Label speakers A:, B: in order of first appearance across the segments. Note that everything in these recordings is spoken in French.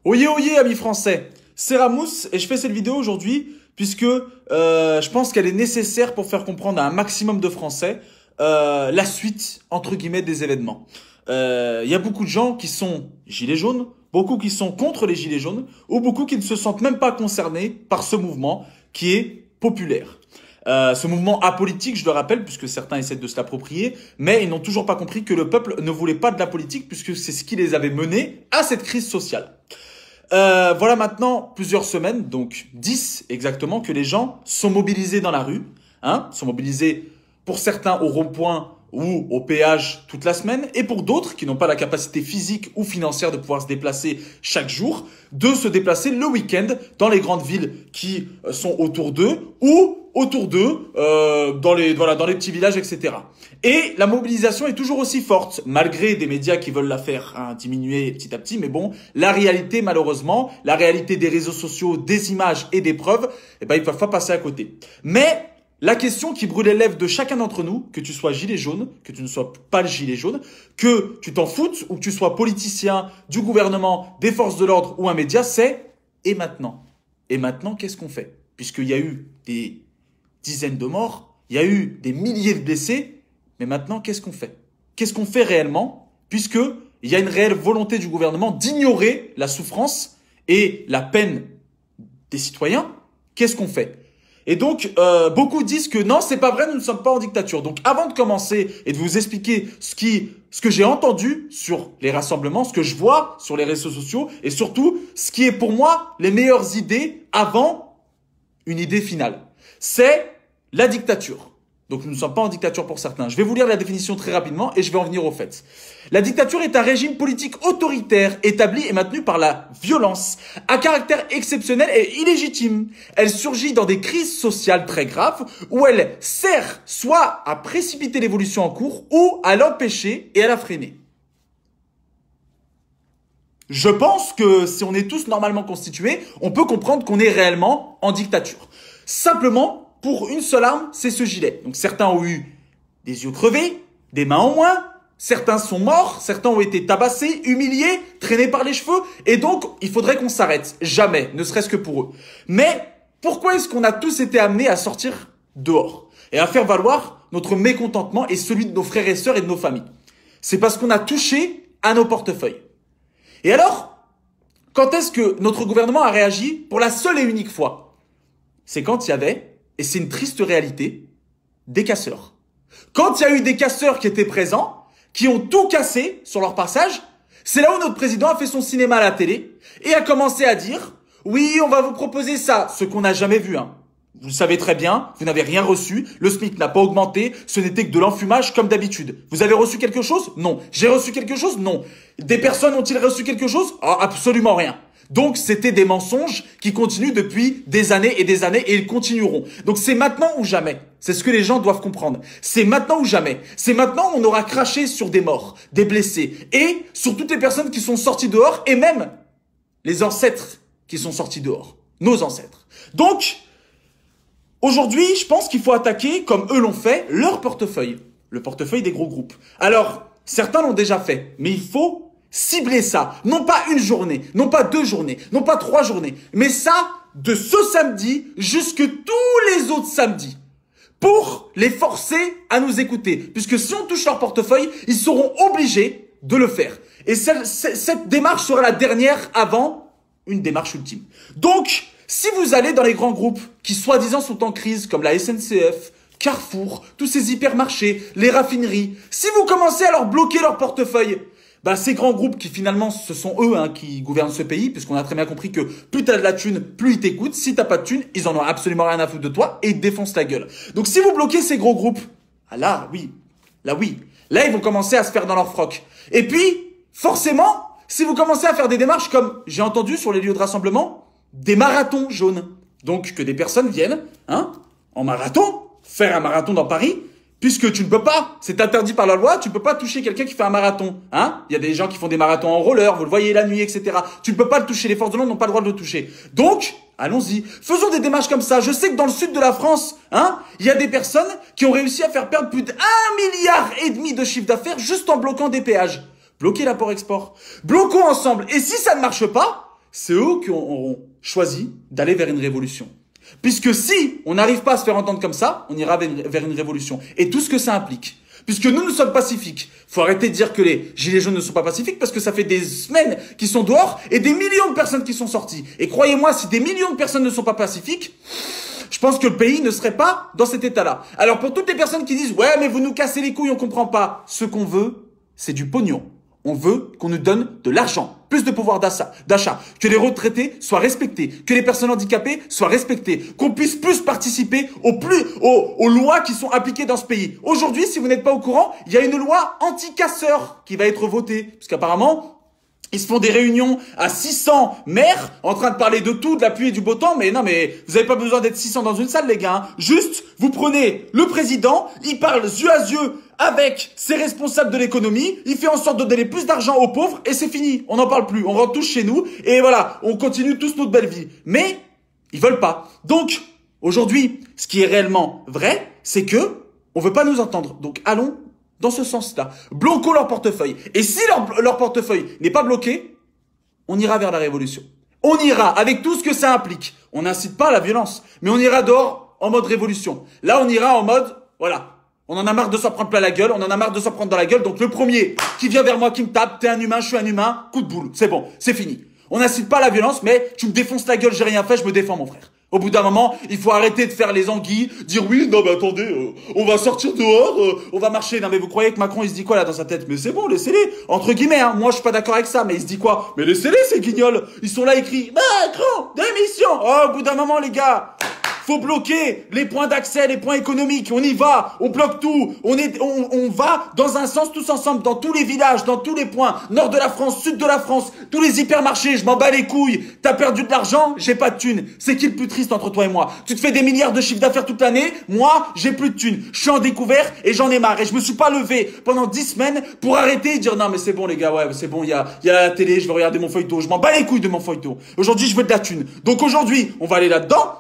A: Oyez, oyez, amis français, c'est Ramous et je fais cette vidéo aujourd'hui puisque je pense qu'elle est nécessaire pour faire comprendre à un maximum de Français la suite, entre guillemets, des événements. Il y a beaucoup de gens qui sont gilets jaunes, beaucoup qui sont contre les gilets jaunes, ou beaucoup qui ne se sentent même pas concernés par ce mouvement qui est populaire. Ce mouvement apolitique, je le rappelle, puisque certains essaient de se l'approprier, mais ils n'ont toujours pas compris que le peuple ne voulait pas de la politique, puisque c'est ce qui les avait menés à cette crise sociale. Voilà maintenant plusieurs semaines, donc 10 exactement, que les gens sont mobilisés dans la rue, sont mobilisés pour certains au rond-point ou au péage toute la semaine, et pour d'autres qui n'ont pas la capacité physique ou financière de pouvoir se déplacer chaque jour, de se déplacer le week-end dans les grandes villes qui sont autour d'eux ou autour d'eux, dans les petits villages, etc. Et la mobilisation est toujours aussi forte, malgré des médias qui veulent la faire diminuer petit à petit. Mais bon, la réalité, malheureusement, la réalité des réseaux sociaux, des images et des preuves, ils peuvent pas passer à côté. Mais la question qui brûle les lèvres de chacun d'entre nous, que tu sois gilet jaune, que tu ne sois pas le gilet jaune, que tu t'en foutes ou que tu sois politicien, du gouvernement, des forces de l'ordre ou un média, c'est « et maintenant ?» Et maintenant, qu'est-ce qu'on fait? Puisqu'il y a eu des dizaines de morts, il y a eu des milliers de blessés, mais maintenant, qu'est-ce qu'on fait? Qu'est-ce qu'on fait réellement? Puisqu'il y a une réelle volonté du gouvernement d'ignorer la souffrance et la peine des citoyens, qu'est-ce qu'on fait? Et donc, beaucoup disent que non, c'est pas vrai, nous ne sommes pas en dictature. Donc, avant de commencer et de vous expliquer ce que j'ai entendu sur les rassemblements, ce que je vois sur les réseaux sociaux et surtout, ce qui est pour moi les meilleures idées avant une idée finale, c'est la dictature. Donc, nous ne sommes pas en dictature pour certains. Je vais vous lire la définition très rapidement et je vais en venir au fait. La dictature est un régime politique autoritaire établi et maintenu par la violence, à caractère exceptionnel et illégitime. Elle surgit dans des crises sociales très graves où elle sert soit à précipiter l'évolution en cours ou à l'empêcher et à la freiner. Je pense que si on est tous normalement constitués, on peut comprendre qu'on est réellement en dictature. Simplement, pour une seule arme, c'est ce gilet. Donc certains ont eu des yeux crevés, des mains en moins, certains sont morts, certains ont été tabassés, humiliés, traînés par les cheveux, et donc il faudrait qu'on s'arrête. Jamais, ne serait-ce que pour eux. Mais pourquoi est-ce qu'on a tous été amenés à sortir dehors et à faire valoir notre mécontentement et celui de nos frères et sœurs et de nos familles? C'est parce qu'on a touché à nos portefeuilles. Et alors, quand est-ce que notre gouvernement a réagi pour la seule et unique fois? C'est quand il y avait, et c'est une triste réalité, des casseurs. Quand il y a eu des casseurs qui étaient présents, qui ont tout cassé sur leur passage, c'est là où notre président a fait son cinéma à la télé et a commencé à dire « Oui, on va vous proposer ça », ce qu'on n'a jamais vu. Vous le savez très bien, vous n'avez rien reçu, le SMIC n'a pas augmenté, ce n'était que de l'enfumage comme d'habitude. Vous avez reçu quelque chose? Non. J'ai reçu quelque chose? Non. Des personnes ont-ils reçu quelque chose? Oh, absolument rien. Donc, c'était des mensonges qui continuent depuis des années et ils continueront. Donc, c'est maintenant ou jamais. C'est ce que les gens doivent comprendre. C'est maintenant ou jamais. C'est maintenant où on aura craché sur des morts, des blessés et sur toutes les personnes qui sont sorties dehors et même les ancêtres qui sont sortis dehors. Nos ancêtres. Donc, aujourd'hui, je pense qu'il faut attaquer, comme eux l'ont fait, leur portefeuille. Le portefeuille des gros groupes. Alors, certains l'ont déjà fait, mais il faut cibler ça, non pas une journée, non pas 2 journées, non pas 3 journées, mais ça de ce samedi jusque tous les autres samedis pour les forcer à nous écouter. Puisque si on touche leur portefeuille, ils seront obligés de le faire. Et cette démarche sera la dernière avant une démarche ultime. Donc, si vous allez dans les grands groupes qui soi-disant sont en crise, comme la SNCF, Carrefour, tous ces hypermarchés, les raffineries, si vous commencez à leur bloquer leur portefeuille, ces grands groupes qui finalement, ce sont eux qui gouvernent ce pays, puisqu'on a très bien compris que plus t'as de la thune, plus ils t'écoutent. Si t'as pas de thune, ils en ont absolument rien à foutre de toi et ils te défoncent la gueule. Donc si vous bloquez ces gros groupes, là oui, là ils vont commencer à se faire dans leur froc. Et puis, forcément, si vous commencez à faire des démarches comme j'ai entendu sur les lieux de rassemblement, des marathons jaunes. Donc que des personnes viennent, en marathon, faire un marathon dans Paris, puisque tu ne peux pas, c'est interdit par la loi, tu ne peux pas toucher quelqu'un qui fait un marathon. Il y a des gens qui font des marathons en roller, vous le voyez la nuit, etc. Tu ne peux pas le toucher, les forces de l'ordre n'ont pas le droit de le toucher. Donc, allons-y, faisons des démarches comme ça. Je sais que dans le sud de la France, il y a des personnes qui ont réussi à faire perdre plus d'1,5 milliard de chiffre d'affaires juste en bloquant des péages. Bloquez l'apport-export. Bloquons ensemble. Et si ça ne marche pas, c'est eux qui auront choisi d'aller vers une révolution. Puisque si on n'arrive pas à se faire entendre comme ça, on ira vers une révolution. Et tout ce que ça implique. Puisque nous sommes pacifiques. Faut arrêter de dire que les gilets jaunes ne sont pas pacifiques parce que ça fait des semaines qu'ils sont dehors et des millions de personnes qui sont sorties. Et croyez-moi, si des millions de personnes ne sont pas pacifiques, je pense que le pays ne serait pas dans cet état-là. Alors pour toutes les personnes qui disent « Ouais, mais vous nous cassez les couilles, on comprend pas », ce qu'on veut, c'est du pognon. On veut qu'on nous donne de l'argent, plus de pouvoir d'achat, que les retraités soient respectés, que les personnes handicapées soient respectées, qu'on puisse plus participer aux lois qui sont appliquées dans ce pays. Aujourd'hui, si vous n'êtes pas au courant, il y a une loi anti-casseurs qui va être votée, parce qu'apparemment, ils se font des réunions à 600 maires en train de parler de tout, de la pluie et du beau temps. Mais non, mais vous n'avez pas besoin d'être 600 dans une salle, les gars. Hein. Juste, vous prenez le président, il parle yeux à yeux avec ses responsables de l'économie, il fait en sorte de donner plus d'argent aux pauvres et c'est fini. On n'en parle plus. On rentre tous chez nous et voilà, on continue tous notre belle vie. Mais ils veulent pas. Donc, aujourd'hui, ce qui est réellement vrai, c'est que on veut pas nous entendre. Donc, allons dans ce sens-là. Bloquons leur portefeuille. Et si leur portefeuille n'est pas bloqué, on ira vers la révolution. On ira avec tout ce que ça implique. On n'incite pas à la violence, mais on ira dehors en mode révolution. Là, on ira en mode, voilà, on en a marre de s'en prendre plein la gueule, on en a marre de s'en prendre dans la gueule. Donc le premier qui vient vers moi, qui me tape, t'es un humain, je suis un humain, coup de boule. C'est bon, c'est fini. On n'incite pas à la violence, mais tu me défonces la gueule, j'ai rien fait, je me défends mon frère. Au bout d'un moment, il faut arrêter de faire les anguilles, dire oui, non mais attendez, on va sortir dehors, on va marcher. Non mais vous croyez que Macron il se dit quoi là dans sa tête? Mais c'est bon, laissez-les, entre guillemets, hein. Moi je suis pas d'accord avec ça, mais il se dit quoi? Mais laissez-les ces guignols, ils sont là écrits Macron, démission. Oh, au bout d'un moment les gars, faut bloquer les points d'accès, les points économiques. On y va, on bloque tout. On va dans un sens tous ensemble, dans tous les villages, dans tous les points, nord de la France, sud de la France, tous les hypermarchés. Je m'en bats les couilles. T'as perdu de l'argent, j'ai pas de thunes. C'est qui le plus triste entre toi et moi? Tu te fais des milliards de chiffre d'affaires toute l'année. Moi, j'ai plus de thunes. Je suis en découvert et j'en ai marre. Et je me suis pas levé pendant 10 semaines pour arrêter et dire non mais c'est bon les gars, ouais c'est bon. Il y a la télé, je vais regarder mon feuilleton. Je m'en bats les couilles de mon feuilleton. Aujourd'hui, je veux de la thune. Donc aujourd'hui, on va aller là-dedans.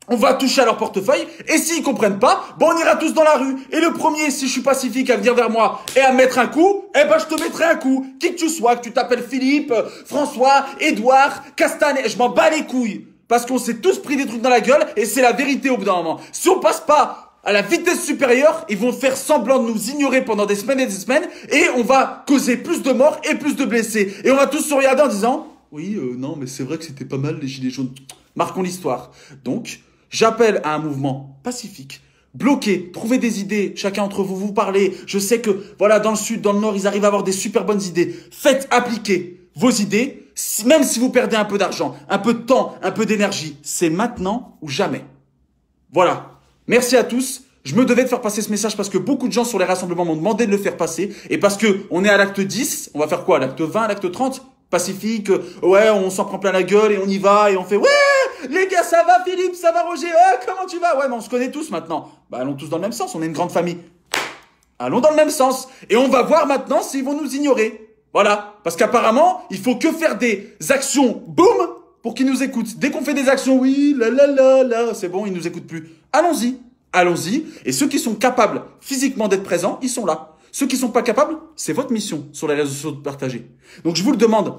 A: On va toucher à leur portefeuille, et s'ils comprennent pas, bon, on ira tous dans la rue. Et le premier, si je suis pacifique, à venir vers moi et à me mettre un coup, eh ben, je te mettrai un coup. Qui que tu sois, que tu t'appelles Philippe, François, Édouard, Castanet, je m'en bats les couilles. Parce qu'on s'est tous pris des trucs dans la gueule, et c'est la vérité au bout d'un moment. Si on passe pas à la vitesse supérieure, ils vont faire semblant de nous ignorer pendant des semaines et des semaines, et on va causer plus de morts et plus de blessés. Et on va tous se regarder en disant, oui, non, mais c'est vrai que c'était pas mal les gilets jaunes. Marquons l'histoire. Donc, j'appelle à un mouvement pacifique, bloqué, trouvez des idées, chacun entre vous, vous parlez. Je sais que, voilà, dans le sud, dans le nord, ils arrivent à avoir des super bonnes idées. Faites appliquer vos idées, même si vous perdez un peu d'argent, un peu de temps, un peu d'énergie. C'est maintenant ou jamais. Voilà. Merci à tous. Je me devais de faire passer ce message parce que beaucoup de gens sur les rassemblements m'ont demandé de le faire passer. Et parce que on est à l'acte 10, on va faire quoi? L'acte 20, l'acte 30? Pacifique, ouais, on s'en prend plein la gueule et on y va et on fait, ouais, les gars, ça va Philippe, ça va Roger, comment tu vas? Ouais, mais on se connaît tous maintenant. Bah, allons tous dans le même sens, on est une grande famille. Allons dans le même sens. Et on va voir maintenant s'ils vont nous ignorer. Voilà. Parce qu'apparemment, il faut que faire des actions, boum, pour qu'ils nous écoutent. Dès qu'on fait des actions, oui, c'est bon, ils nous écoutent plus. Allons-y. Allons-y. Et ceux qui sont capables physiquement d'être présents, ils sont là. Ceux qui sont pas capables, c'est votre mission sur les réseaux sociaux de partager. Donc je vous le demande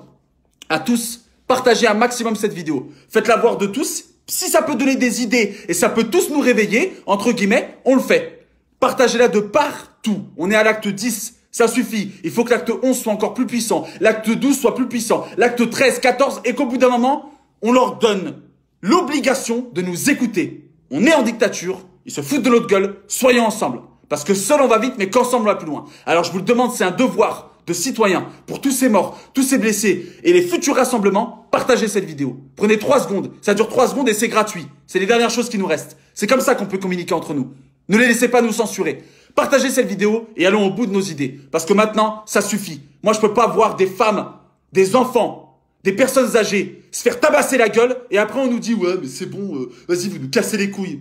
A: à tous, partagez un maximum cette vidéo. Faites-la voir de tous. Si ça peut donner des idées et ça peut tous nous réveiller, entre guillemets, on le fait. Partagez-la de partout. On est à l'acte 10. Ça suffit. Il faut que l'acte 11 soit encore plus puissant. L'acte 12 soit plus puissant. L'acte 13, 14 et qu'au bout d'un moment, on leur donne l'obligation de nous écouter. On est en dictature. Ils se foutent de notre gueule. Soyons ensemble. Parce que seul on va vite, mais qu'ensemble on va plus loin. Alors je vous le demande, c'est un devoir de citoyen pour tous ces morts, tous ces blessés et les futurs rassemblements, partagez cette vidéo. Prenez 3 secondes, ça dure 3 secondes et c'est gratuit. C'est les dernières choses qui nous restent. C'est comme ça qu'on peut communiquer entre nous. Ne les laissez pas nous censurer. Partagez cette vidéo et allons au bout de nos idées. Parce que maintenant, ça suffit. Moi je peux pas voir des femmes, des enfants, des personnes âgées se faire tabasser la gueule et après on nous dit ouais mais c'est bon, vas-y vous nous cassez les couilles.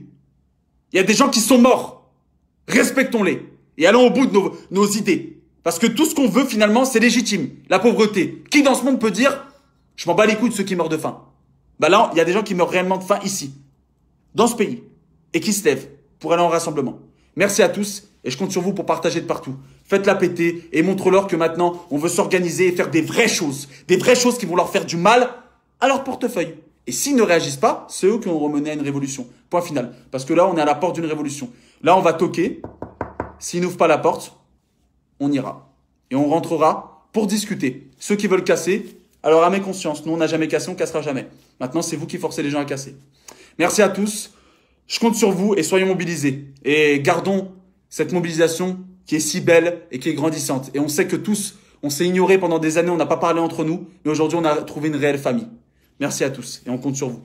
A: Il y a des gens qui sont morts. Respectons-les et allons au bout de nos idées. Parce que tout ce qu'on veut finalement, c'est légitime. La pauvreté. Qui dans ce monde peut dire « Je m'en bats les couilles de ceux qui meurent de faim ». Bah là, il y a des gens qui meurent réellement de faim ici, dans ce pays, et qui se lèvent pour aller en rassemblement. Merci à tous et je compte sur vous pour partager de partout. Faites-la péter et montre-leur que maintenant, on veut s'organiser et faire des vraies choses qui vont leur faire du mal à leur portefeuille. Et s'ils ne réagissent pas, c'est eux qui ont remené à une révolution. Point final. Parce que là, on est à la porte d'une révolution. Là, on va toquer. S'ils n'ouvrent pas la porte, on ira. Et on rentrera pour discuter. Ceux qui veulent casser, alors à mes consciences, nous, on n'a jamais cassé, on cassera jamais. Maintenant, c'est vous qui forcez les gens à casser. Merci à tous. Je compte sur vous et soyons mobilisés. Et gardons cette mobilisation qui est si belle et qui est grandissante. Et on sait que tous, on s'est ignorés pendant des années, on n'a pas parlé entre nous. Mais aujourd'hui, on a trouvé une réelle famille. Merci à tous et on compte sur vous.